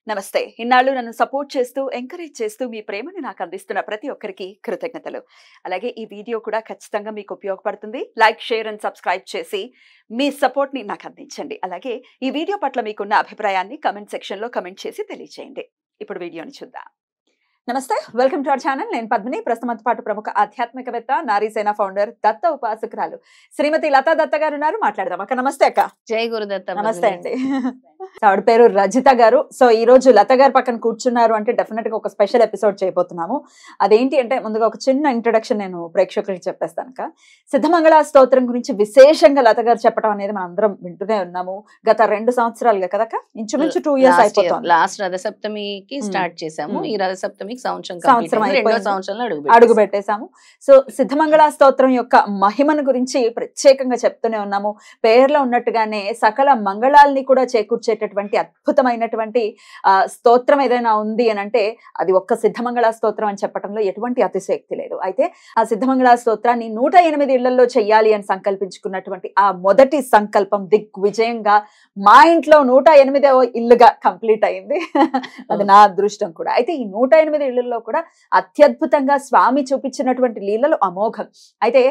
నమస్తే. ఇన్నాళ్ళు నన్ను సపోర్ట్ చేస్తూ, ఎంకరేజ్ చేస్తూ మీ ప్రేమని నాకు అందిస్తున్న ప్రతి ఒక్కరికి కృతజ్ఞతలు. అలాగే ఈ వీడియో కూడా ఖచ్చితంగా మీకు ఉపయోగపడుతుంది. లైక్, షేర్ అండ్ సబ్స్క్రైబ్ చేసి మీ సపోర్ట్‌ని నాకు అందించండి. అలాగే ఈ వీడియో పట్ల మీకున్న అభిప్రాయాన్ని కామెంట్ సెక్షన్‌లో కామెంట్ చేసి తెలియజేయండి. ఇప్పుడు వీడియోని చూద్దాం. నమస్తే, వెల్కమ్ టు అవర్ ఛానల్. నేను పద్మిని. ప్రస్తుతంతో పాటు ప్రముఖ ఆధ్యాత్మికవేత్త, నారీసేన ఫౌండర్, దత్త ఉపాసకురాలు శ్రీమతి లతా దత్త గారు ఉన్నారు. మాట్లాడదాం. అక్క నమస్తే. అక్క జై గురుదత్త. నమస్తే అండి. ఆవిడ పేరు రజిత గారు. సో ఈ రోజు లత గారు పక్కన కూర్చున్నారు అంటే డెఫినెట్ గా ఒక స్పెషల్ ఎపిసోడ్ చేయబోతున్నాము. అదేంటి అంటే ముందుగా ఒక చిన్న ఇంట్రొడక్షన్ నేను ప్రేక్షకులకు చెప్పేస్తాను. సిద్ధమంగళ స్తోత్రం గురించి విశేషంగా లత గారు చెప్పడం అనేది మనం అందరం వింటూనే ఉన్నాము. గత 2 సంవత్సరాలుగా కదక్క, ఇంచుమించు 2 years అయిపోతుంది. లాస్ట్ రథసప్తమికి స్టార్ట్ చేసాము. ఈ రథసప్తమికి సంవత్సరం అడుగు పెట్టేశాము. సో సిద్ధమంగళ స్తోత్రం యొక్క మహిమను గురించి ప్రత్యేకంగా చెప్తూనే ఉన్నాము. పేర్లో ఉన్నట్టుగానే సకల మంగళాలని కూడా చేకూర్చేటటువంటి అద్భుతమైనటువంటి స్తోత్రం ఏదైనా ఉంది అని అంటే అది ఒక్క సిద్ధమంగళ స్తోత్రం అని చెప్పడంలో ఎటువంటి అతిశయోక్తి లేదు. అయితే ఆ సిద్ధమంగళ స్తోత్రాన్ని 108 ఇళ్లలో చెయ్యాలి అని సంకల్పించుకున్నటువంటి ఆ మొదటి సంకల్పం దిగ్విజయంగా మా ఇంట్లో 108వ ఇల్లుగా కంప్లీట్ అయింది. అది నా అదృష్టం కూడా. అయితే ఈ 108 ఇళ్లలో కూడా అత్యద్భుతంగా స్వామి చూపించినటువంటి లీలలు అమోఘం. అయితే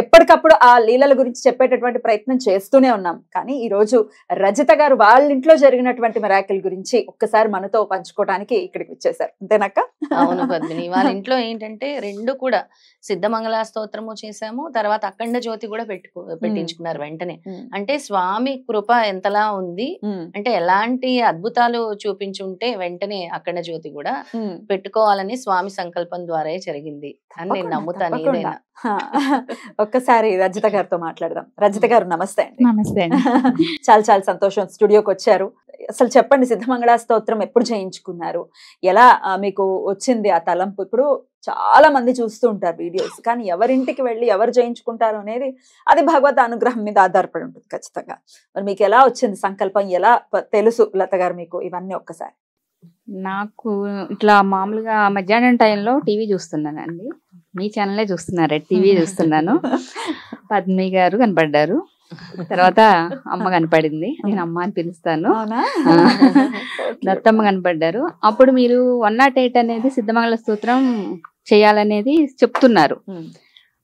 ఎప్పటికప్పుడు ఆ లీలల గురించి చెప్పేటటువంటి ప్రయత్నం చేస్తూనే ఉన్నాం. కానీ ఈ రోజు రజిత గారు వాళ్ళ ఇంట్లో జరిగినటువంటి మిరాకిల్ గురించి ఒక్కసారి మనతో పంచుకోవడానికి ఇక్కడికి వచ్చేసారు. అంతేనాక? అవును పద్మిని. వాళ్ళ ఇంట్లో ఏంటంటే 2 కూడా సిద్ధమంగళ స్తోత్రము చేసాము, తర్వాత అఖండ జ్యోతి కూడా పెట్టించుకున్నారు వెంటనే. అంటే స్వామి కృప ఎంతలా ఉంది అంటే ఎలాంటి అద్భుతాలు చూపించుంటే వెంటనే అఖండ జ్యోతి కూడా పెట్టుకోవాలని స్వామి సంకల్పం ద్వారా జరిగింది అని నేను నమ్ముతాను. ఏదైనా ఒక్కసారి రజిత గారితో మాట్లాడదాం. రజిత గారు నమస్తే అండి. నమస్తే అండి. చాలా చాలా సంతోషం స్టూడియోకి వచ్చారు. అసలు చెప్పండి, సిద్ధమంగళ స్తోత్రం ఎప్పుడు చేయించుకున్నారు, ఎలా మీకు వచ్చింది ఆ తలంపు? ఇప్పుడు చాలా మంది చూస్తూ ఉంటారు వీడియోస్, కానీ ఎవరింటికి వెళ్ళి ఎవరు చేయించుకుంటారు అనేది అది భగవత్ అనుగ్రహం మీద ఆధారపడి ఉంటుంది ఖచ్చితంగా. మరి మీకు ఎలా వచ్చింది సంకల్పం, ఎలా తెలుసు లత గారు మీకు ఇవన్నీ? ఒక్కసారి నాకు ఇట్లా మామూలుగా మధ్యాహ్నం టైంలో టీవీ చూస్తున్నానండి. మీ ఛానలే చూస్తున్నారు, టీవీ చూస్తున్నాను. పద్మి గారు కనపడ్డారు, తర్వాత అమ్మ కనపడింది. నేను అమ్మ అని పిలుస్తాను. దత్తమ్మ కనపడ్డారు. అప్పుడు మీరు 108 అనేది సిద్ధమంగళ స్తోత్రం చేయాలనేది చెప్తున్నారు.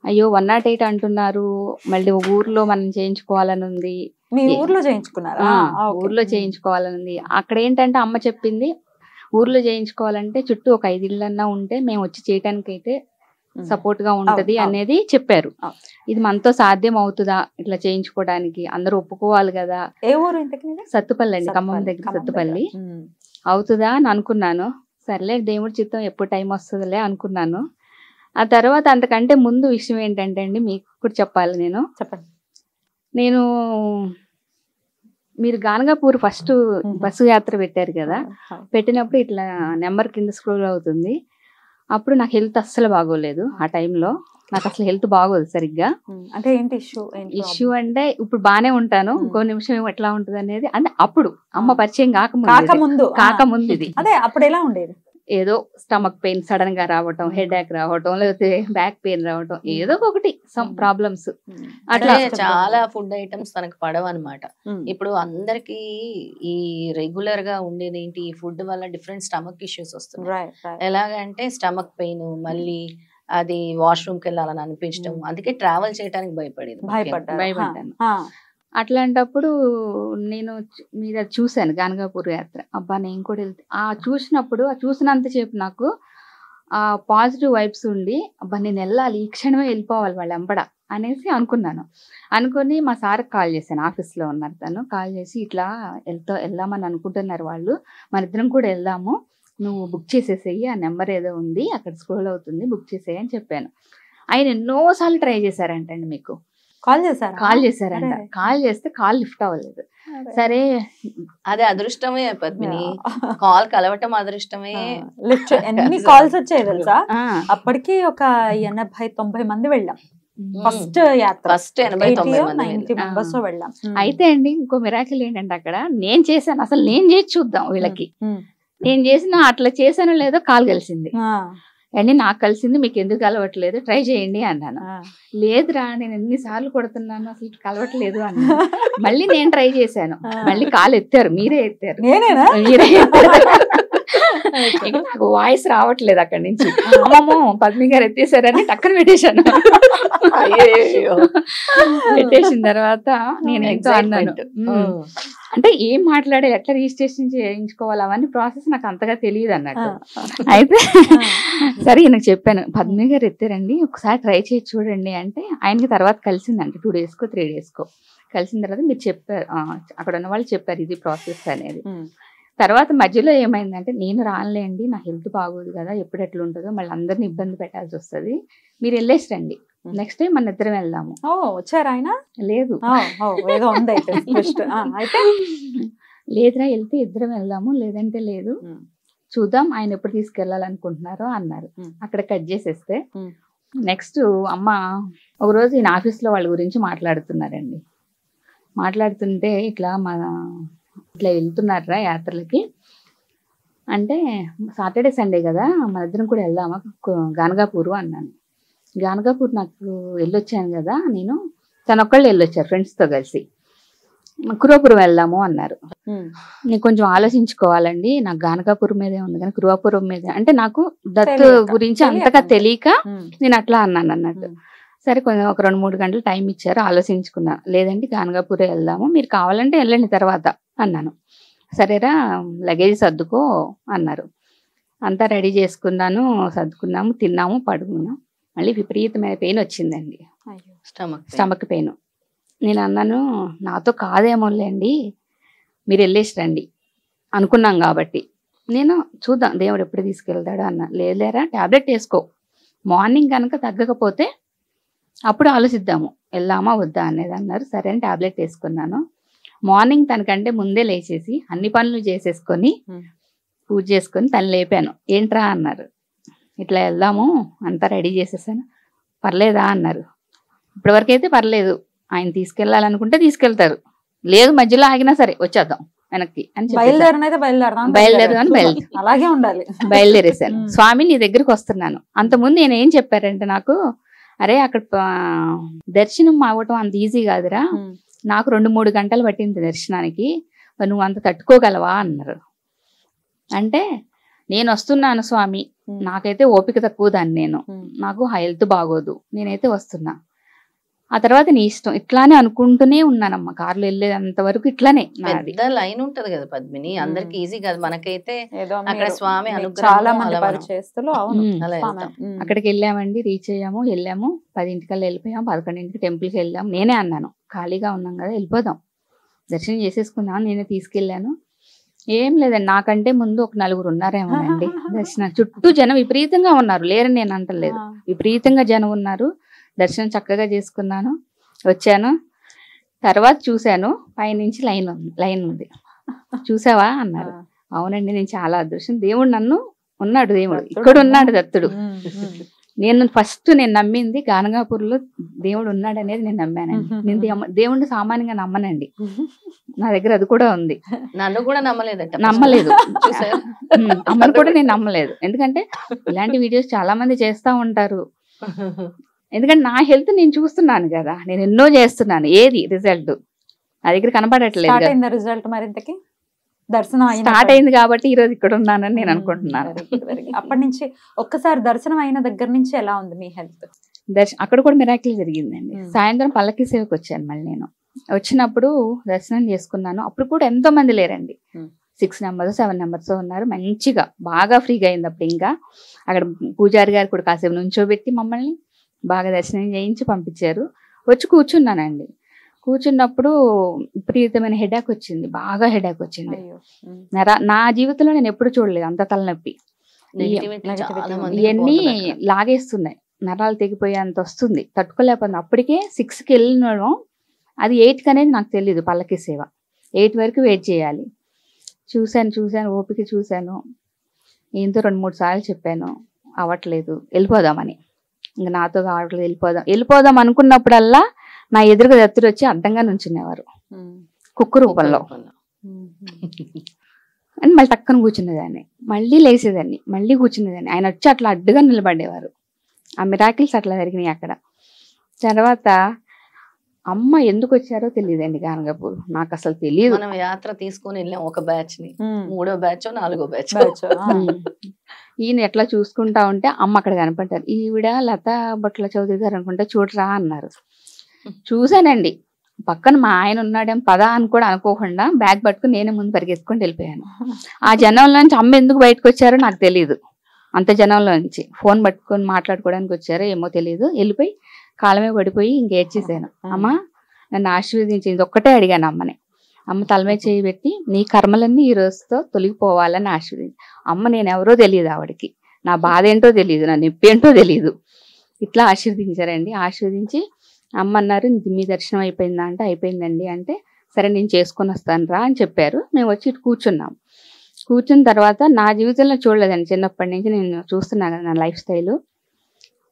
అయ్యో 108 అంటున్నారు, మళ్ళీ ఊర్లో మనం చేయించుకోవాలని ఉంది. మీ ఊర్లో చేయించుకున్నారా? ఊర్లో చేయించుకోవాలని ఉంది. అక్కడ ఏంటంటే అమ్మ చెప్పింది, ఊర్లో చేయించుకోవాలంటే చుట్టూ ఒక 5 ఇళ్ళన్నా ఉంటే మేము వచ్చి చేయటానికి అయితే సపోర్ట్ గా ఉంటది అనేది చెప్పారు. ఇది మనతో సాధ్యం అవుతుందా ఇట్లా చేయించుకోవడానికి? అందరూ ఒప్పుకోవాలి కదా. ఏ ఊరు? సత్తుపల్లి అండి, ఖమ్మం దగ్గర సత్తుపల్లి. అవుతుందా అని అనుకున్నాను. సర్లే దేవుడి చిత్తం, ఎప్పుడు టైం వస్తుందిలే అనుకున్నాను. ఆ తర్వాత అంతకంటే ముందు విషయం ఏంటంటే అండి, మీకు కూడా చెప్పాలి. నేను మీరు గానగాపూర్ ఫస్ట్ బస్సు యాత్ర పెట్టారు కదా, పెట్టినప్పుడు ఇట్లా నెంబర్ కింద స్క్రోల్ అవుతుంది. అప్పుడు నాకు హెల్త్ అస్సలు బాగోలేదు. ఆ టైంలో నాకు అసలు హెల్త్ బాగోదు సరిగ్గా. అంటే ఏంటి ఇష్యూ అంటే ఇప్పుడు బానే ఉంటాను, ఇంకో నిమిషం ఎట్లా ఉంటుంది అనేది. అంటే అప్పుడు అమ్మ పరిచయం కాకముందు ఇది. అదే అప్పుడు ఎలా ఉండేది? ఏదో స్టమక్ పెయిన్ సడన్ గా రావటం, హెడ్ ఏక్ రావటం, లేకపోతే బ్యాక్ పెయిన్ రావటం, ఏదో ఒకటి సమ్ ప్రాబ్లమ్స్. అట్లా చాలా ఫుడ్ ఐటమ్స్ తనకు పడవు అనమాట. ఇప్పుడు అందరికి ఈ రెగ్యులర్ గా ఉండేది ఏంటి, ఈ ఫుడ్ వల్ల డిఫరెంట్ స్టమక్ ఇష్యూస్ వస్తున్నాయి. ఎలాగంటే స్టమక్ పెయిన్, మళ్ళీ అది వాష్రూమ్కి వెళ్ళాలని అనిపించడం, అందుకే ట్రావెల్ చేయడానికి భయపడ్డాను. అట్లాంటప్పుడు నేను మీద చూశాను గానగాపూర్ యాత్ర. అబ్బా నేను కూడా వెళ్తే చూసినప్పుడు చూసినంతసేపు నాకు ఆ పాజిటివ్ వైబ్స్ ఉండి, అబ్బా నేను వెళ్ళాలి, ఈ క్షణమే వెళ్ళిపోవాలి వాళ్ళ వెంబడ అనేసి అనుకుని మా సార్కి కాల్ చేశాను. ఆఫీస్లో ఉన్నారు తను. కాల్ చేసి ఇట్లా వెళ్దామని అనుకుంటున్నారు వాళ్ళు, మన ఇద్దరం కూడా వెళ్దాము, నువ్వు బుక్ చేసేసేయి, ఆ నెంబర్ ఏదో ఉంది అక్కడ స్క్రోల్ అవుతుంది, బుక్ చేసేయి అని చెప్పాను. ఆయన ఎన్నోసార్లు ట్రై చేశారంటండి. మీకు కాల్ చేశారంట. కాల్ చేస్తే కాల్ లిఫ్ట్ అవ్వలేదు. సరే అదే అదృష్టమే పద్మిని, కాల్ కలవటం అదృష్టమే. ఎన్ని కాల్స్ వచ్చాయి తెలుసా? అప్పటికి ఒక 80-90 మంది వెళ్ళాం. ఫస్ట్ 80-90 మెంబర్స్ వెళ్ళాం. అయితే అండి ఇంకో మిరాకిల్ ఏంటంటే, అక్కడ నేను చేశాను, అసలు నేను చేసి చూద్దాం వీళ్ళకి, నేను చేసిన అట్లా చేశానో లేదో కాల్ కలిసింది. అండి నాకు కలిసింది మీకు ఎందుకు కలవట్లేదు, ట్రై చేయండి అన్నాను. లేదురా నేను ఎన్నిసార్లు కొడుతున్నాను అసలు కలవట్లేదు అన్నాను. మళ్ళీ నేను ట్రై చేశాను, మళ్ళీ కాలు ఎత్తారు, మీరే ఎత్తారు, మీరే ఎత్తారు. నాకు వాయిస్ రావట్లేదు అక్కడి నుంచి. అమ్మమ్మో పద్మి గారు ఎత్తేసారని టక్కన పెట్టేశాను. పెట్టేసిన తర్వాత నేను ఎంతో అన్నాను, అంటే ఏం మాట్లాడాలి, ఎట్లా రిజిస్ట్రేషన్ చేయించుకోవాలి అవన్నీ ప్రాసెస్ నాకు అంతగా తెలియదు అన్నట్టు. అయితే సరే నాకు చెప్పాను, పద్మి గారు ఎత్తారండి ఒకసారి ట్రై చేసి చూడండి అంటే ఆయనకి తర్వాత కలిసిందండి 2 daysకో 3 daysకో. కలిసిన తర్వాత మీరు చెప్పారు, అక్కడ ఉన్న వాళ్ళు చెప్పారు ఇది ప్రాసెస్ అనేది. తర్వాత మధ్యలో ఏమైందంటే నేను రానులేండి నా హెల్త్ బాగోదు కదా, ఎప్పుడు ఎట్లా ఉంటుందో మళ్ళీ అందరిని ఇబ్బంది పెట్టాల్సి వస్తుంది, మీరు వెళ్ళేసి రండి, నెక్స్ట్ టైం మన ఇద్దరం వెళ్దాము. వచ్చారు ఆయన? లేదు, లేదురా వెళ్తే ఇద్దరం వెళ్దాము, లేదంటే లేదు, చూద్దాం ఆయన ఎప్పుడు తీసుకెళ్లాలనుకుంటున్నారో అన్నారు. అక్కడ కట్ చేసేస్తే నెక్స్ట్ అమ్మ ఒకరోజు ఈయన ఆఫీస్లో వాళ్ళ గురించి మాట్లాడుతున్నారండి. మాట్లాడుతుంటే ఇట్లా ఇట్లా వెళ్తున్నారా యాత్రలకి అంటే, సాటర్డే సండే కదా మన ఇద్దరం కూడా వెళ్దామా గానగాపూర్ అన్నాను. గానగాపూర్ నాకు వెళ్ళొచ్చాను కదా నేను, తనొక్కళ్ళు వెళ్ళొచ్చారు ఫ్రెండ్స్తో కలిసి. కురువాపురం వెళ్దాము అన్నారు. నేను కొంచెం ఆలోచించుకోవాలండి, నాకు గానగాపూర్ మీదే ఉంది కానీ కురువాపురం మీద అంటే నాకు దత్తు గురించి అంతగా తెలియక నేను అట్లా అన్నాను అన్నట్టు. సరే కొంచెం ఒక 2-3 గంటలు టైం ఇచ్చారు, ఆలోచించుకున్నా. లేదండి గానగాపూరే వెళ్దాము, మీరు కావాలంటే వెళ్ళండి తర్వాత అన్నాను. సరేరా లగేజ్ సర్దుకో అన్నారు. అంతా రెడీ చేసుకున్నాను, సర్దుకున్నాము, తిన్నాము, పడుకున్నాం. మళ్ళీ విపరీతమైన పెయిన్ వచ్చిందండి, స్టమక్ పెయిన్. నేను అన్నాను నాతో కాదేమోలేండి మీరు వెళ్ళేసి రండి అనుకున్నాం కాబట్టి, నేను చూద్దాం దేవుడు ఎప్పుడు తీసుకెళ్తాడు అన్న. లేరా ట్యాబ్లెట్ వేసుకో, మార్నింగ్ కనుక తగ్గకపోతే అప్పుడు ఆలోచిద్దాము వెళ్దామా వద్దా అనేది అన్నారు. సరే అని ట్యాబ్లెట్ వేసుకున్నాను. మార్నింగ్ తనకంటే ముందే లేచేసి అన్ని పనులు చేసేసుకొని పూజ చేసుకొని తను లేపాను. ఏంట్రా అన్నారు. ఇట్లా వెళ్దాము అంతా రెడీ చేసేసాను. పర్లేదా అన్నారు. ఇప్పటివరకు అయితే పర్లేదు, ఆయన తీసుకెళ్లాలనుకుంటే తీసుకెళ్తారు, లేదు మధ్యలో ఆగినా సరే వచ్చేద్దాం వెనక్కి అని అలాగే ఉండాలి. బయలుదేరేశాను. స్వామి నీ దగ్గరికి వస్తున్నాను. అంతకుముందు నేను ఏం చెప్పారంటే నాకు, అరే అక్కడ దర్శనం అవ్వటం అంత ఈజీ కాదురా, నాకు 2-3 గంటలు పట్టింది దర్శనానికి, నువ్వు అంత తట్టుకోగలవా అన్నారు. అంటే నేను వస్తున్నాను స్వామి, నాకైతే ఓపిక తక్కువ దాన్ని, నాకు హెల్త్ బాగోదు, నేనైతే వస్తున్నా, ఆ తర్వాత నీ ఇష్టం, ఇట్లానే అనుకుంటూనే ఉన్నానమ్మా. కార్లో వెళ్ళేంత వరకు ఇట్లానే. పెద్ద లైన్ ఉంటది కదా పద్మిని, అందరికి ఈజీ కాదు, మనకైతే అక్కడ స్వామి చాలా మంది అక్కడికి వెళ్ళామండి, రీచ్ అయ్యాము, వెళ్ళాము 10 వెళ్ళిపోయాము, 11 టెంపుల్కి వెళ్ళాము. నేనే అన్నాను ఖాళీగా ఉన్నాం కదా వెళ్ళిపోదాం, దర్శనం చేసేసుకుందాం, నేనే తీసుకెళ్ళాను. ఏం లేదండి, నాకంటే ముందు ఒక 4 ఉన్నారేమోనండి దర్శనం. చుట్టూ జనం విపరీతంగా ఉన్నారు, లేరని నేను అంటలేదు, విపరీతంగా జనం ఉన్నారు. దర్శనం చక్కగా చేసుకున్నాను, వచ్చాను. తర్వాత చూశాను పైనుంచి లైన్ ఉంది, చూసావా అన్నారు. అవునండి నేను చాలా అదృష్టం, దేవుడు నన్ను ఉన్నాడు, దేవుడు ఇక్కడ ఉన్నాడు దత్తుడు. నేను ఫస్ట్ నమ్మింది గానగాపూర్లో దేవుడు ఉన్నాడు అనేది నేను నమ్మానండి. నేను దేవుడిని సామాన్యంగా నమ్మనండి, నా దగ్గర అది కూడా ఉంది. నన్ను కూడా నమ్మలేదు, అమ్మను కూడా నేను నమ్మలేదు. ఎందుకంటే ఇలాంటి వీడియోస్ చాలా మంది చేస్తా ఉంటారు, ఎందుకంటే నా హెల్త్ నేను చూస్తున్నాను కదా, నేను ఎన్నో చేస్తున్నాను, ఏది రిజల్ట్ నా దగ్గర కనపడట్లేదు. రిజల్ట్ మరింతకి దర్శనం స్టార్ట్ అయింది కాబట్టి ఈ రోజు ఇక్కడ ఉన్నానని నేను అనుకుంటున్నాను. అప్పటి నుంచి ఒక్కసారి దర్శనం అయిన దగ్గర నుంచి ఎలా ఉంది మీ హెల్త్? అక్కడ కూడా మిరాకిల్ జరిగిందండి. సాయంత్రం పల్లకి సేవకి వచ్చాను మళ్ళీ. నేను వచ్చినప్పుడు దర్శనం చేసుకున్నాను, అప్పుడు కూడా ఎంతో మంది లేరండి, 6 numbers 7 numbers ఉన్నారు. మంచిగా బాగా ఫ్రీగా అయింది. అప్పుడు ఇంకా అక్కడ పూజారి గారు కూడా కాసేపు నుంచోబెట్టి మమ్మల్ని బాగా దర్శనం చేయించి పంపించారు. వచ్చి కూర్చున్నానండి. కూర్చున్నప్పుడు విపరీతమైన హెడాక్ వచ్చింది, బాగా హెడాక్ వచ్చింది. నా జీవితంలో నేను ఎప్పుడు చూడలేదు అంత తలనొప్పి. ఇవన్నీ లాగేస్తున్నాయి, నరాలు తెగిపోయేంత వస్తుంది, తట్టుకోలేకపోయింది. అప్పటికే 6కి వెళ్ళినడం, అది 8కి అనేది నాకు తెలియదు. పల్లకి సేవ 8 వరకు వెయిట్ చేయాలి. చూశాను ఓపిక చూశాను. ఏంతో 2-3 సార్లు చెప్పాను, అవ్వట్లేదు, వెళ్ళిపోదామని. ఇంకా నాతో కావట్లేదు, వెళ్ళిపోదాం అనుకున్నప్పుడల్లా నా ఎదురుగా దత్తుడు వచ్చి అడ్డంగా నుంచునేవారు కుక్క రూపంలో. అని మళ్ళీ టక్కన కూర్చునేదాన్ని. మళ్ళీ లేసేదాన్ని, మళ్ళీ కూర్చునేదాన్ని. ఆయన వచ్చి అట్లా అడ్డుగా నిలబడేవారు. ఆ మిరాకిల్స్ అట్లా జరిగినాయి అక్కడ. తర్వాత అమ్మ ఎందుకు వచ్చారో తెలియదండి గానగాపూర్, నాకు అసలు తెలియదు. మనం యాత్ర తీసుకొని వెళ్ళాం ఒక బ్యాచ్ ని, 3వ బ్యాచ్ 4వ బ్యాచ్. ఈయన ఎట్లా చూసుకుంటా ఉంటే అమ్మ అక్కడ కనపడ్డారు. ఈవిడ లతా బొట్ల చౌదరి గారు అనుకుంటే, చూడరా అన్నారు. చూసానండి, పక్కన మా ఆయన ఉన్నాడేం, పదా అని కూడా అనుకోకుండా బ్యాగ్ పట్టుకుని నేనే ముందు పరిగెత్తుకొని వెళ్ళిపోయాను. ఆ జనంలో నుంచి అమ్మ ఎందుకు బయటకు వచ్చారో నాకు తెలియదు. అంత జనంలో నుంచి ఫోన్ పట్టుకొని మాట్లాడుకోవడానికి వచ్చారో ఏమో తెలియదు. వెళ్ళిపోయి కాలమే పడిపోయి ఇంకేడ్చేసాను. అమ్మ నన్ను ఆశీర్వదించింది ఒక్కటే అడిగాను అమ్మని. అమ్మ తలమే చేయి పెట్టి, నీ కర్మలన్నీ ఈ రోజుతో తొలగిపోవాలని ఆశీర్వదించి. అమ్మ నేను ఎవరో తెలియదు, ఆవిడకి నా బాధ ఏంటో తెలియదు, నా నొప్పి ఏంటో తెలియదు. ఇట్లా ఆశీర్వదించారండి. ఆశీర్వదించి అమ్మ అన్నారు, మీ దర్శనం అయిపోయిందా అంటే అయిపోయిందండి. అంటే సరే నేను చేసుకొని వస్తాను రా అని చెప్పారు. మేము వచ్చి ఇటు కూర్చున్నాం. కూర్చున్న తర్వాత నా జీవితంలో చూడలేదండి, చిన్నప్పటి నుంచి నేను చూస్తున్నా కదా నా లైఫ్ స్టైల్.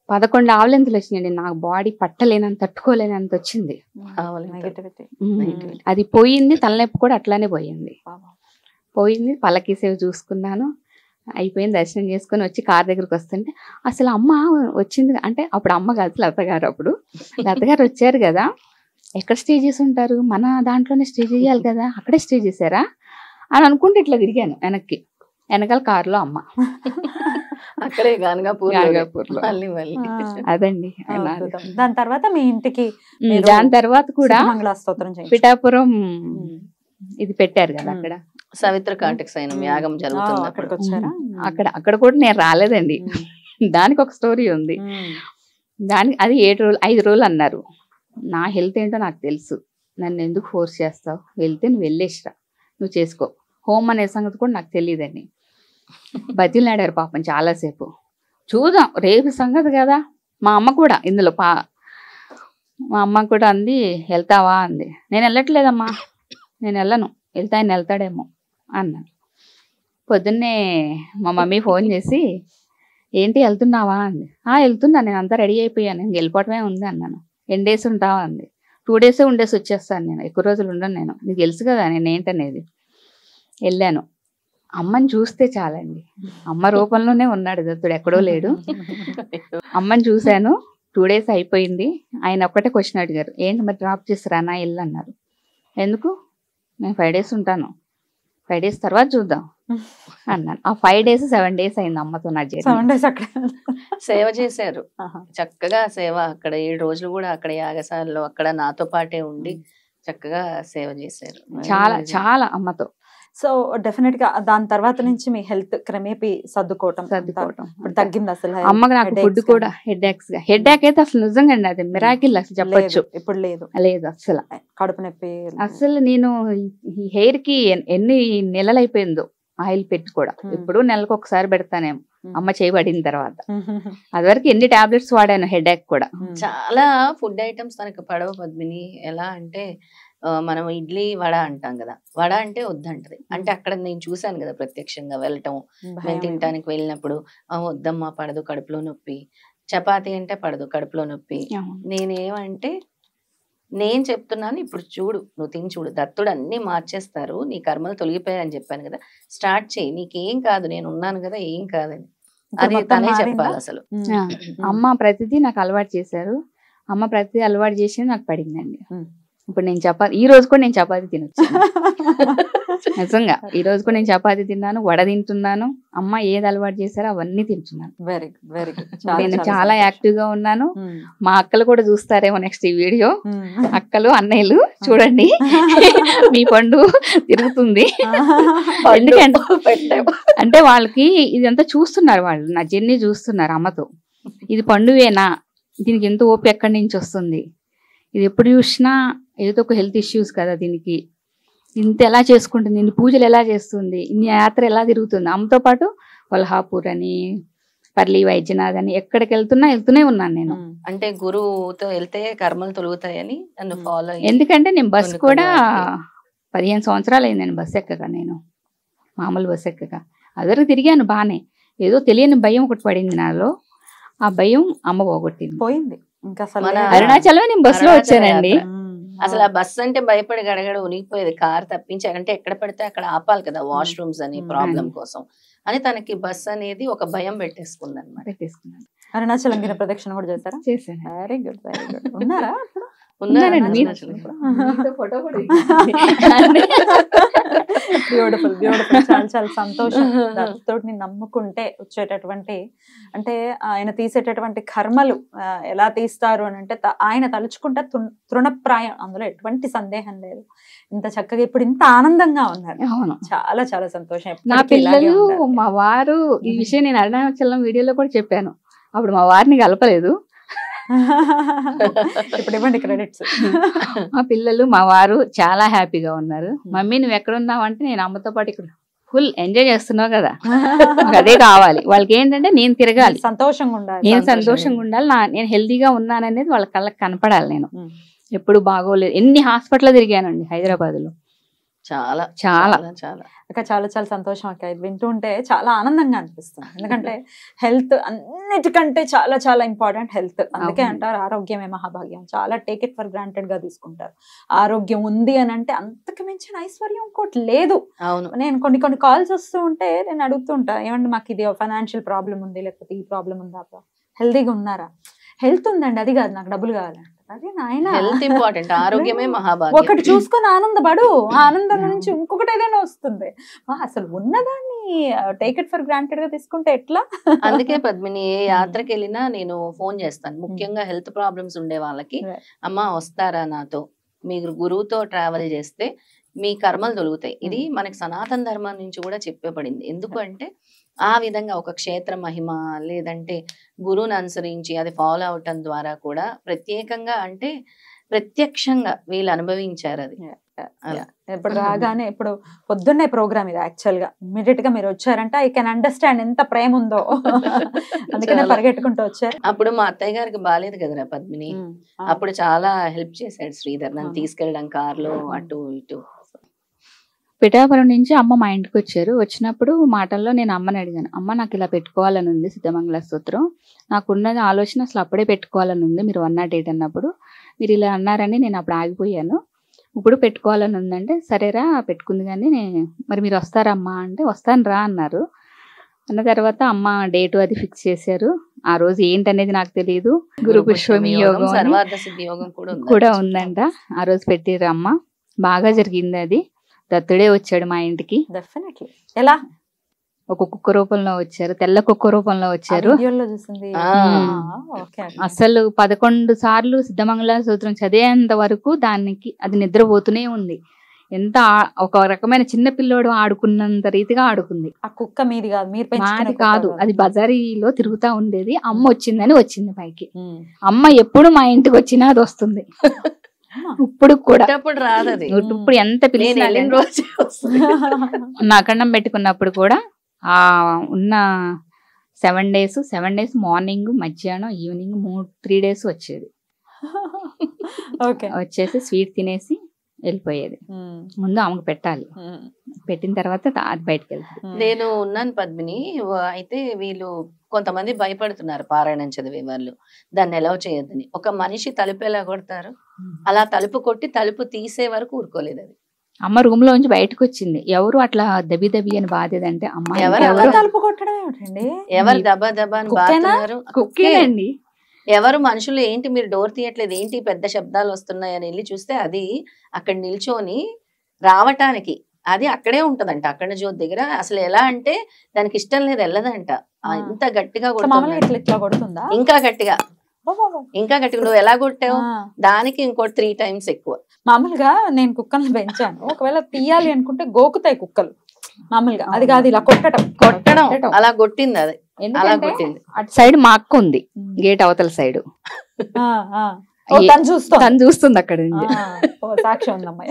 11 ఆవలింతలు వచ్చినాయండి. నాకు బాడీ పట్టలేనంత, తట్టుకోలేనంత వచ్చింది. అది పోయింది. తలనొప్పి కూడా అట్లానే పోయింది. పల్లకి సేవ చూసుకున్నాను, అయిపోయింది. దర్శనం చేసుకొని వచ్చి కార్ దగ్గరకు వస్తుంటే అసలు అమ్మ వచ్చింది అంటే, అప్పుడు అమ్మ కాదు లత గారు. అప్పుడు లత గారు వచ్చారు కదా, ఎక్కడ స్టే చేసి ఉంటారు, మన దాంట్లోనే స్టే చేయాలి కదా, అక్కడే స్టే చేశారా అని అనుకుంటే ఇట్లా తిరిగాను వెనక్కి. వెనకాల కారులో అమ్మ, అక్కడే గానగాపూర్లో. అదండి. దాని తర్వాత మీ ఇంటికి, దాని తర్వాత కూడా మంగళాస్తోత్రం పిఠాపురం ఇది పెట్టారు కదా, అక్కడ సవిత్ర కాటకసైనం యాగం జరుగుతుంది. అక్కడికి వచ్చారా? అక్కడ కూడా నేను రాలేదండి. దానికి ఒక స్టోరీ ఉంది. దానికి అది 5 రోజులు అన్నారు. నా హెల్త్ ఏంటో నాకు తెలుసు, నన్ను ఎందుకు ఫోర్స్ చేస్తావు, వెళ్తే నువ్వు వెళ్ళేసిరా, నువ్వు చేసుకో, హోమ్ అనే సంగతి కూడా నాకు తెలియదండి. బతిలాడారు పాపం చాలాసేపు. చూద్దాం రేపు సంగతి కదా. మా అమ్మ కూడా ఇందులో మా అమ్మ కూడా అంది, వెళ్తావా అంది. నేను వెళ్ళట్లేదమ్మా, నేను వెళ్ళను, వెళ్తా ఆయన వెళ్తాడేమో అన్నాను. పొద్దున్నే మా మమ్మీ ఫోన్ చేసి, ఏంటి వెళ్తున్నావా అంది. వెళ్తున్నా, నేను అంతా రెడీ అయిపోయాను, ఇంక వెళ్ళిపోవటమే ఉంది అన్నాను. ఎన్ని డేస్ ఉంటావా అంది. 2 డేసే ఉండేసి వచ్చేస్తాను, నేను ఎక్కువ రోజులు ఉండను, నేను నీకు తెలుసు కదా నేను ఏంటనేది. వెళ్ళాను. అమ్మని చూస్తే చాలండి, అమ్మ రూపంలోనే ఉన్నాడు దత్తుడు, ఎక్కడో లేడు. అమ్మని చూశాను. 2 డేస్ అయిపోయింది. ఆయన ఒక్కటే క్వశ్చన్ అడిగారు, ఏంటి మరి డ్రాప్ చేస్తారా ఇల్లు అన్నారు. ఎందుకు, నేను 5 డేస్ ఉంటాను, 5 డేస్ తర్వాత చూద్దాం అన్నాను. ఆ 5 డేస్ 7 డేస్ అయింది అమ్మతో నా జర్నీ. 7 డేస్ అక్కడ సేవ చేశారు చక్కగా. సేవ అక్కడ 7 రోజులు కూడా అక్కడ యాగశాలలో అక్కడ నాతో పాటే ఉండి చక్కగా సేవ చేశారు. చాలా చాలా అమ్మతో. సో డెఫినెట్ గా దాని తర్వాత నుంచి మీ హెల్త్ క్రమేపీ సర్దుకోవటం తగ్గింది. అసలు అమ్మకి నాకు ఫుడ్ కూడా హెడ్ ఏక్ అయితే అసలు నిజంగా అండి, అది మిరాకిల్ అసలు చెప్పచ్చు. ఇప్పుడు లేదు అసలు కడుపు నొప్పి. అసలు నేను ఈ హెయిర్ కి ఎన్ని నెలలు అయిపోయిందో ఆయిల్ పెట్టి కూడా, ఇప్పుడు నెలకు ఒకసారి పెడతానేమో అమ్మ చేయబడిన తర్వాత. అది వరకు ఎన్ని టాబ్లెట్స్ వాడాను హెడ్ ఏక్ కూడా. చాలా ఫుడ్ ఐటమ్స్ తనకు పడవ పద్మిని. ఎలా అంటే మనం ఇడ్లీ వడ అంటాం కదా, వడ అంటే వద్దంటది. అంటే అక్కడ నేను చూసాను కదా ప్రత్యక్షంగా వెళ్ళటం, మేము తినటానికి వెళ్ళినప్పుడు వద్దమ్మా పడదు, కడుపులో నొప్పి. చపాతీ అంటే పడదు, కడుపులో నొప్పి. నేనేమంటే నేను చెప్తున్నాను, ఇప్పుడు చూడు, నువ్వు తిని చూడు, దత్తుడు అన్ని మార్చేస్తారు, నీ కర్మలు తొలగిపోయాయని చెప్పాను కదా, స్టార్ట్ చేయి, నీకేం కాదు, నేను ఉన్నాను కదా, ఏం కాదని. అది తనే చెప్పాలి అసలు. అమ్మ ప్రతిదీ నాకు అలవాటు చేశారు. అమ్మ ప్రతిదీ అలవాటు చేసి నాకు పడిందండి. ఇప్పుడు నేను చపాతి, ఈ రోజు కూడా నేను చపాతి తినొచ్చు నిజంగా. ఈ రోజు కూడా నేను చపాతి తిన్నాను, వడ తింటున్నాను. అమ్మ ఏది అలవాటు చేశారో అవన్నీ తింటున్నాను. Very good, very good. నేను చాలా యాక్టివ్ గా ఉన్నాను. మా అక్కలు కూడా చూస్తారేమో నెక్స్ట్ ఈ వీడియో. అక్కలు అన్నయ్యలు చూడండి, మీ పండు తిరుగుతుంది. ఎందుకంటే అంటే వాళ్ళకి ఇదంతా చూస్తున్నారు, వాళ్ళు నా జర్నీ చూస్తున్నారు అమ్మతో. ఇది పండువేనా, దీనికి ఎంత ఓపిక ఎక్కడి నుంచి వస్తుంది, ఇది ఎప్పుడు చూసినా ఏదో ఒక హెల్త్ ఇష్యూస్ కదా దీనికి, ఇంత ఎలా చేసుకుంటుంది, ఇన్ని పూజలు ఎలా చేస్తుంది, ఇన్ని యాత్ర ఎలా తిరుగుతుంది. అమ్మతో పాటు కొల్హాపూర్ అని, పర్లి వైద్యనాథ్ అని, ఎక్కడికి వెళ్తూనే ఉన్నాను నేను. అంటే గురువుతో వెళ్తే కర్మలు తొలుగుతాయని నన్ను ఫాలో. ఎందుకంటే నేను బస్ కూడా 15 సంవత్సరాలు అయింది నేను బస్ ఎక్కక, నేను మామూలు బస్ ఎక్కక. అదరకు తిరిగాను బానే, ఏదో తెలియని భయం ఒకటి పడింది నాలో. ఆ భయం అమ్మ పోగొట్టింది, పోయింది. ఇంకా అరుణాచలం నేను బస్సులో వచ్చానండి. అసలు ఆ బస్ అంటే భయపడి గడగడ ఉనిగిపోయేది, కార్ తప్పించి అంటే ఎక్కడ పడితే అక్కడ ఆపాలి కదా వాష్రూమ్స్ అని ప్రాబ్లం కోసం అని తనకి బస్ అనేది ఒక భయం పెట్టేసుకుంది అనమాట. పెట్టేసుకున్నాను. అరుణాచలం గిరి ప్రదక్షిణ కూడా చేశారా? చేశాను. Very good, very good. ఉన్నారా? ఉన్నారండి. ఫోటో కూడా బ్యూటిఫుల్, బ్యూటిఫుల్. చాలా చాలా సంతోషం. దత్తుడిని నమ్ముకుంటే వచ్చేటటువంటి అంటే ఆయన తీసేటటువంటి కర్మలు ఎలా తీస్తారు అని అంటే ఆయన తలుచుకుంటే తృణప్రాయం, అందులో ఎటువంటి సందేహం లేదు. ఇంత చక్కగా ఇప్పుడు ఇంత ఆనందంగా ఉన్నారు. అవును, చాలా చాలా సంతోషం. నా పిల్లలు మా వారు ఈ విషయం నేను అరుణాచలం వీడియోలో కూడా చెప్పాను, అప్పుడు మా వారిని కలపలేదు. ఇప్పుడు ఇవ్వండి క్రెడిట్స్. మా పిల్లలు మా వారు చాలా హ్యాపీగా ఉన్నారు. మమ్మీ నువ్వు ఎక్కడ ఉన్నావు అంటే నేను అమ్మతో పాటు ఇక్కడ ఫుల్ ఎంజాయ్ చేస్తున్నావు కదా, అదే కావాలి వాళ్ళకి. ఏంటంటే నేను తిరగాలి, సంతోషంగా ఉండాలి, నేను సంతోషంగా ఉండాలి, నేను హెల్తీగా ఉన్నాననేది వాళ్ళ కళ్ళకి కనపడాలి. నేను ఎప్పుడు బాగోలేదు, ఎన్ని హాస్పిటల్ తిరిగానండి హైదరాబాద్ లో. చాలా చాలా చాలా అక్క, చాలా చాలా సంతోషం అక్క. ఇది వింటుంటే చాలా ఆనందంగా అనిపిస్తుంది. ఎందుకంటే హెల్త్ అన్నిటికంటే చాలా చాలా ఇంపార్టెంట్ హెల్త్. అందుకే అంటారు ఆరోగ్యమే మహాభాగ్యం. చాలా టేక్ ఇట్ ఫర్ గ్రాంటెడ్ గా తీసుకుంటారు. ఆరోగ్యం ఉంది అని అంటే అంతకు మించిన ఐశ్వర్యం ఇంకోటి లేదు. అవును. నేను కొన్ని కాల్స్ వస్తూ ఉంటే నేను అడుగుతూ ఉంటా, ఏమంటే మాకు ఇది ఫైనాన్షియల్ ప్రాబ్లం ఉంది, లేకపోతే ఈ ప్రాబ్లం ఉందా, హెల్తీగా ఉన్నారా? హెల్త్ ఉందండి, అది కాదు నాకు డబ్బులు కావాలి. అదే నాయన, హెల్త్ ఇంపార్టెంట్, ఆరోగ్యమే మహాభాగ్యం. ఒకటి చూసుకొని ఆనందపడు, ఆ ఆనందం నుంచి ఇంకొకటి ఏదైనా వస్తుంది. అసలు ఉన్నదాన్ని టేక్ ఇట్ ఫర్ గ్రాంటెడ్ గా తీసుకుంటే ఎట్లా? అందుకే పద్మిని ఏ యాత్రకి వెళ్ళినా నేను ఫోన్ చేస్తాను, ముఖ్యంగా హెల్త్ ప్రాబ్లమ్స్ ఉండే వాళ్ళకి. అమ్మ వస్తారా నాతో, మీరు గురువుతో ట్రావెల్ చేస్తే మీ కర్మలు తొలుగుతాయి. ఇది మనకి సనాతన ధర్మం నుంచి కూడా చెప్పబడింది. ఎందుకు అంటే ఆ విధంగా ఒక క్షేత్ర మహిమ లేదంటే గురువుని అనుసరించి అది ఫాలో అవటం ద్వారా కూడా ప్రత్యేకంగా అంటే ప్రత్యక్షంగా వీళ్ళు అనుభవించారు అది. ఇప్పుడు రాగానే ఇప్పుడు పొద్దున్నే ప్రోగ్రామ్ ఇది యాక్చువల్ గా ఇమ్మీడియట్ గా మీరు వచ్చారంటే ఐ కెన్ అండర్స్టాండ్ ఎంత ప్రేమ ఉందో. అందుకనే పరిగెట్టుకుంటూ వచ్చారు. అప్పుడు మా అత్తయ్య గారికి బాగాలేదు కదరా పద్మిని, అప్పుడు చాలా హెల్ప్ చేశాడు శ్రీధర్, నన్ను తీసుకెళ్ళడం కార్లో అటు ఇటు. పిఠాపురం నుంచి అమ్మ మా ఇంటికి వచ్చారు. వచ్చినప్పుడు మాటల్లో నేను అమ్మని అడిగాను, అమ్మ నాకు ఇలా పెట్టుకోవాలని ఉంది సిద్ధమంగళ స్తోత్రం, నాకున్నది ఆలోచన అసలు అప్పుడే పెట్టుకోవాలని ఉంది, మీరు 108 అన్నప్పుడు మీరు ఇలా అన్నారని నేను అప్పుడు ఆగిపోయాను, ఇప్పుడు పెట్టుకోవాలని ఉందంటే సరేరా పెట్టుకుంది కానీ మరి మీరు వస్తారమ్మా అంటే వస్తాను రా అన్నారు. అన్న తర్వాత అమ్మ డేటు అది ఫిక్స్ చేశారు. ఆ రోజు ఏంటనేది నాకు తెలియదు, గురు పుష్పమి యోగం కూడా ఉందంట. ఆ రోజు పెట్టిర్రు అమ్మ, బాగా జరిగింది అది. దత్తుడే వచ్చాడు మా ఇంటికి. డెఫినెట్లీ. ఎలా? ఒక కుక్క రూపంలో వచ్చారు, తెల్ల కుక్క రూపంలో వచ్చారు. అసలు 11 సార్లు సిద్ధమంగళ స్తోత్రం చదివేంత వరకు దానికి అది నిద్రపోతూనే ఉంది. ఎంత ఒక రకమైన చిన్న పిల్లోడు ఆడుకున్నంత రీతిగా ఆడుకుంది. ఆ కుక్క మీది కాదు, మీరు మాది కాదు, అది బజారీలో తిరుగుతా ఉండేది. అమ్మ వచ్చిందని వచ్చింది పైకి. అమ్మ ఎప్పుడు మా ఇంటికి వచ్చినా అది వస్తుంది. ఇప్పుడు కూడా రాదు అది. ఇప్పుడు ఎంత పిలిచినా నా అఖండం పెట్టుకున్నప్పుడు కూడా ఆ ఉన్న 7 days మార్నింగ్ మధ్యాహ్నం ఈవినింగ్ 3 days వచ్చేది. వచ్చేసి స్వీట్ తినేసి వెళ్ళిపోయేది. ముందు ఆమెకు పెట్టాలి, పెట్టిన తర్వాత అది బయటకు వెళ్తాను. నేను ఉన్నాను పద్మిని. అయితే వీళ్ళు కొంతమంది భయపడుతున్నారు పారాయణం చదివే వాళ్ళు, దాన్ని ఎలా చేయొద్దని. ఒక మనిషి తలుపు ఎలా కొడతారు అలా తలుపు కొట్టి తలుపు తీసే వరకు ఊరుకోలేదు అది. అమ్మ రూమ్ లోంచి బయటకు వచ్చింది. ఎవరు అట్లా దబి దబి అని బాధేదంటే అమ్మ తలుపు కొట్టడం ఏమిటండి? ఎవరు దబా దబా అని బాధున్నారు? కుక్కేనండి. ఎవరు మనుషులు ఏంటి మీరు డోర్ తీయట్లేదు ఏంటి పెద్ద శబ్దాలు వస్తున్నాయి అని వెళ్ళి చూస్తే అది అక్కడ నిల్చొని రావటానికి అది అక్కడే ఉంటదంట, అక్కడ జ్యోతి దగ్గర. అసలు ఎలా అంటే దానికి ఇష్టం లేదు, వెళ్ళదంట. ఇంత గట్టిగా కొడుతుందా? ఇంకా గట్టిగా నువ్వు ఎలా కొట్టావు దానికి ఇంకోటి 3 times ఎక్కువ. మామూలుగా నేను కుక్కల్ని పెంచాను, ఒకవేళ తీయాలి అనుకుంటే గోకుతాయి కుక్కలు మామూలుగా. అది కాదు, ఇలా కొట్టడం అలా కొట్టింది. అది అలా కొట్టింది. అటు సైడ్ మా అక్క ఉంది, గేట్ అవతల సైడ్. తను చూస్తుంది అక్కడ సాక్షి ఉందమ్మా.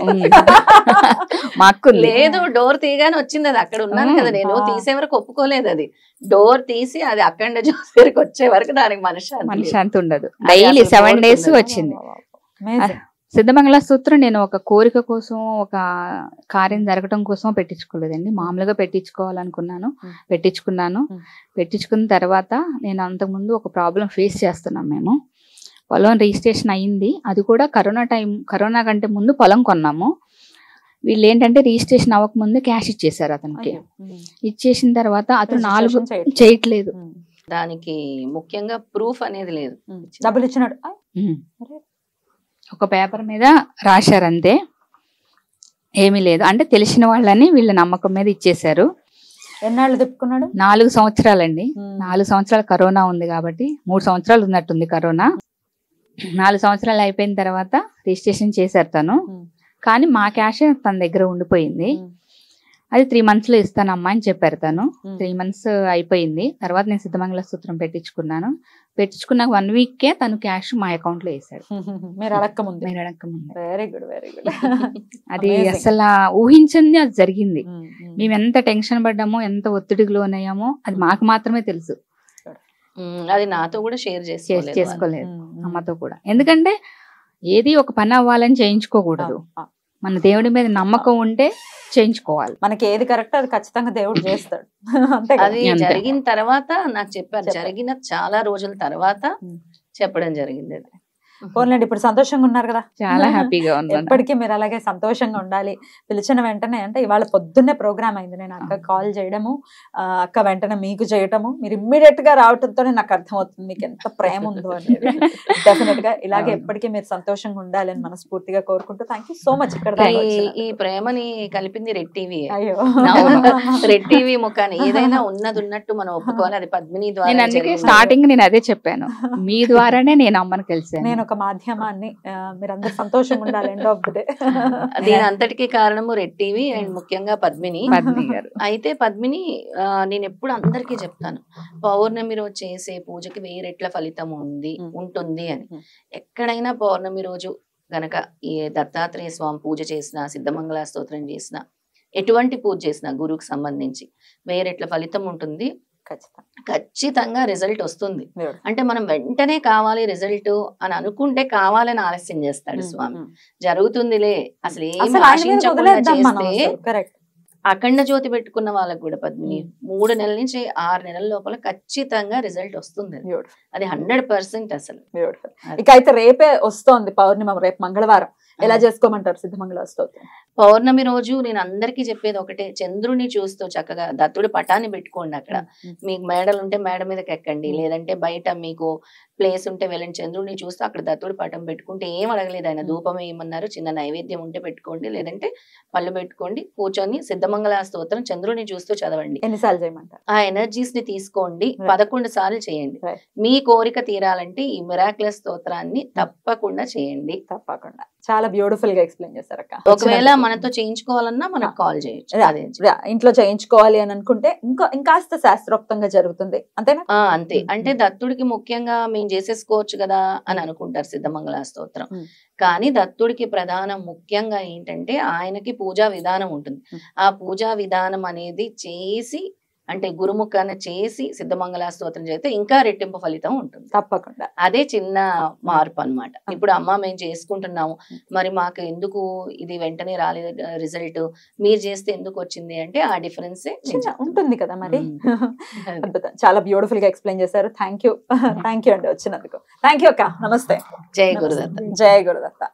మా అక్క లేదు, డోర్ తీయగానే వచ్చింది. అది అక్కడ ఉన్నాను కదా నేను, తీసే వరకు ఒప్పుకోలేదు. అది డోర్ తీసి అది అక్కడ దగ్గరికి వచ్చే వరకు దానికి మనశ్శాంతి ఉండదు. డైలీ 7 days వచ్చింది. సిద్ధమంగళ స్తోత్రం నేను ఒక కోరిక కోసం, ఒక కార్యం జరగడం కోసం పెట్టించుకోలేదండి. మామూలుగా పెట్టించుకోవాలనుకున్నాను, పెట్టించుకున్న తర్వాత నేను అంతకుముందు ఒక ప్రాబ్లం ఫేస్ చేస్తున్నాం మేము. పొలం రిజిస్ట్రేషన్ అయ్యింది. అది కూడా కరోనా కంటే ముందు పొలం కొన్నాము. వీళ్ళు ఏంటంటే రిజిస్ట్రేషన్ అవ్వకముందు క్యాష్ ఇచ్చేసారు అతనికి. ఇచ్చేసిన తర్వాత అతను 4 చేయట్లేదు. దానికి ముఖ్యంగా ప్రూఫ్ అనేది లేదు. డబ్బులు ఇచ్చినాడు ఒక పేపర్ మీద రాశారు అంతే, ఏమీ లేదు. అంటే తెలిసిన వాళ్ళని వీళ్ళ నమ్మకం మీద ఇచ్చేశారు. ఎన్నాళ్ళు తిప్పుకున్నాడు? 4 సంవత్సరాలండి. 4 సంవత్సరాలు కరోనా ఉంది కాబట్టి 3 సంవత్సరాలు ఉన్నట్టుంది కరోనా. 4 సంవత్సరాలు అయిపోయిన తర్వాత రిజిస్ట్రేషన్ చేశారు తను. కానీ మా క్యాష్ తన దగ్గర ఉండిపోయింది. అది 3 months లో ఇస్తానమ్మా అని చెప్పారు తను. 3 months అయిపోయింది. తర్వాత నేను సిద్ధమంగళ స్తోత్రం పెట్టించుకున్నాక 1 weekకే తను క్యాష్ మా అకౌంట్ లో వేసాడు. మీరు అడక్కముందు. Very good. అది అసలు ఊహించింది, అది జరిగింది. మేము ఎంత టెన్షన్ పడ్డామో, ఎంత ఒత్తిడికి లోనయ్యామో అది మాకు మాత్రమే తెలుసు. అది నాతో కూడా షేర్ చేసుకోలేదు, అమ్మతో కూడా. ఎందుకంటే ఏది ఒక పని అవ్వాలని చేయించుకోకూడదు. మన దేవుడి మీద నమ్మకం ఉంటే చేయించుకోవాలి. మనకి ఏది కరెక్ట్ అది ఖచ్చితంగా దేవుడు చేస్తాడు. అది జరిగిన తర్వాత నాకు చెప్పారు. జరిగిన చాలా రోజుల తర్వాత చెప్పడం జరిగింది. అది పోన్లేండి, ఇప్పుడు సంతోషంగా ఉన్నారు కదా. చాలా హ్యాపీగా ఉన్నాను. ఎప్పటికీ మీరు అలాగే సంతోషంగా ఉండాలి. పిలిచిన వెంటనే, అంటే ఇవాళ పొద్దున్నే ప్రోగ్రామ్ అయింది, నేను అక్క కాల్ చేయడము, అక్క వెంటనే మీకు చేయటము, మీరు ఇమ్మీడియట్ గా రావటంతోనే నాకు అర్థమవుతుంది మీకు ఎంత ప్రేమ ఉందో అనేది. డెఫినెట్ గా ఇలాగే ఎప్పటికీ మీరు సంతోషంగా ఉండాలి అని మనస్ఫూర్తిగా కోరుకుంటూ థ్యాంక్ యూ సో మచ్. ఇక్కడ ఈ ప్రేమని కలిపింది రెడ్ టీవీ. అయ్యో, రెడ్ టీవీ ముఖాన్ని ఏదైనా ఉన్నది ఉన్నట్టు మనం ఒప్పుకోవాలి. అది పద్మిని ద్వారా. స్టార్టింగ్ నేను అదే చెప్పాను, మీ ద్వారానే నేను అమ్మని కలిసాను. నేను ఒక మాధ్యమాన్ని, మీరందరూ సంతోషంగా ఉండాలి. ఎండ్ ఆఫ్ ది డే దీని అంతటికి కారణము రెడ్ టీవీ అండ్ ముఖ్యంగా పద్మిని గారు. అయితే పద్మిని, నేను ఎప్పుడు అందరికీ చెప్తాను, పౌర్ణమి రోజు చేసే పూజకి 1000 రెట్ల ఫలితం ఉంటుంది అని. ఎక్కడైనా పౌర్ణమి రోజు గనక ఈ దత్తాత్రేయ స్వామి పూజ చేసిన, సిద్ధమంగళ స్తోత్రం చేసిన, ఎటువంటి పూజ చేసినా గురువుకి సంబంధించి 1000 రెట్ల ఫలితం ఉంటుంది. ఖచ్చితంగా రిజల్ట్ వస్తుంది. అంటే మనం వెంటనే కావాలి రిజల్ట్ అని అనుకుంటే కావాలని ఆలస్యం చేస్తాడు స్వామి. జరుగుతుందిలే అసలు ఏమి ఆశించకుండా చేస్తే. అఖండ జ్యోతి పెట్టుకున్న వాళ్ళకు కూడా పద్మిని 3 నెలల నుంచి 6 నెలల లోపల ఖచ్చితంగా రిజల్ట్ వస్తుంది. అది 100% అసలు. ఇక అయితే రేపే వస్తోంది పౌర్ణిమ, రేపు మంగళవారం. ఎలా చేసుకోమంటారు సిద్ధమంగళ స్తోత్రం? పౌర్ణమి రోజు నేను అందరికీ చెప్పేది ఒకటే, చంద్రుని చూస్తూ చక్కగా దత్తుడి పటాన్ని పెట్టుకోండి. అక్కడ మీకు మేడలు ఉంటే మేడ మీదకి ఎక్కండి, లేదంటే బయట మీకు ప్లేస్ ఉంటే వెళ్ళండి. చంద్రుడిని చూస్తూ అక్కడ దత్తుడి పటం పెట్టుకుంటే ఏం అడగలేదు ఆయన. ధూపం ఏమన్నారు, చిన్న నైవేద్యం ఉంటే పెట్టుకోండి, లేదంటే పళ్ళు పెట్టుకోండి, కూర్చొని సిద్ధమంగళ స్తోత్రం చంద్రుడిని చూస్తూ చదవండి. ఎన్నిసార్లు చేయమంటారు? ఆ ఎనర్జీస్ ని తీసుకోండి, 11 సార్లు చేయండి. మీ కోరిక తీరాలంటే ఈ మిరాక్యులస్ స్తోత్రాన్ని తప్పకుండా చేయండి. తప్పకుండా. చాలా బ్యూటిఫుల్ గా ఎక్స్ప్లెయిన్ చేశారు అక్క. ఒకవేళ మనతో చేయించుకోవాలన్నా మనకు కాల్ చేయొచ్చు. ఇంట్లో చేయించుకోవాలి అని అనుకుంటే ఇంకాస్త శాస్త్రోక్తంగా జరుగుతుంది, అంతేనా? అంతే. అంటే దత్తుడికి ముఖ్యంగా మేము చేసేసుకోవచ్చు కదా అని అనుకుంటారు సిద్ధమంగళ స్తోత్రం. కానీ దత్తుడికి ప్రధానం ముఖ్యంగా ఏంటంటే ఆయనకి పూజా విధానం ఉంటుంది. ఆ పూజా విధానం అనేది చేసి, అంటే గురుముఖాన్ని చేసి సిద్ధమంగళ స్తోత్రం చేస్తే ఇంకా రెట్టింపు ఫలితం ఉంటుంది. తప్పకుండా. అదే చిన్న మార్పు అన్నమాట. ఇప్పుడు అమ్మ మేము చేసుకుంటున్నాము, మరి మాకు ఎందుకు ఇది వెంటనే రాలేదు రిజల్ట్, మీరు చేస్తే ఎందుకు వచ్చింది అంటే ఆ డిఫరెన్స్ ఉంటుంది కదా మరి. అద్భుతం. చాలా బ్యూటిఫుల్ గా ఎక్స్ప్లెయిన్ చేశారు. థ్యాంక్ యూ అండి వచ్చినందుకు. థ్యాంక్ యూ అక్క. నమస్తే. జై గురుదత్త. జై గురుదత్త.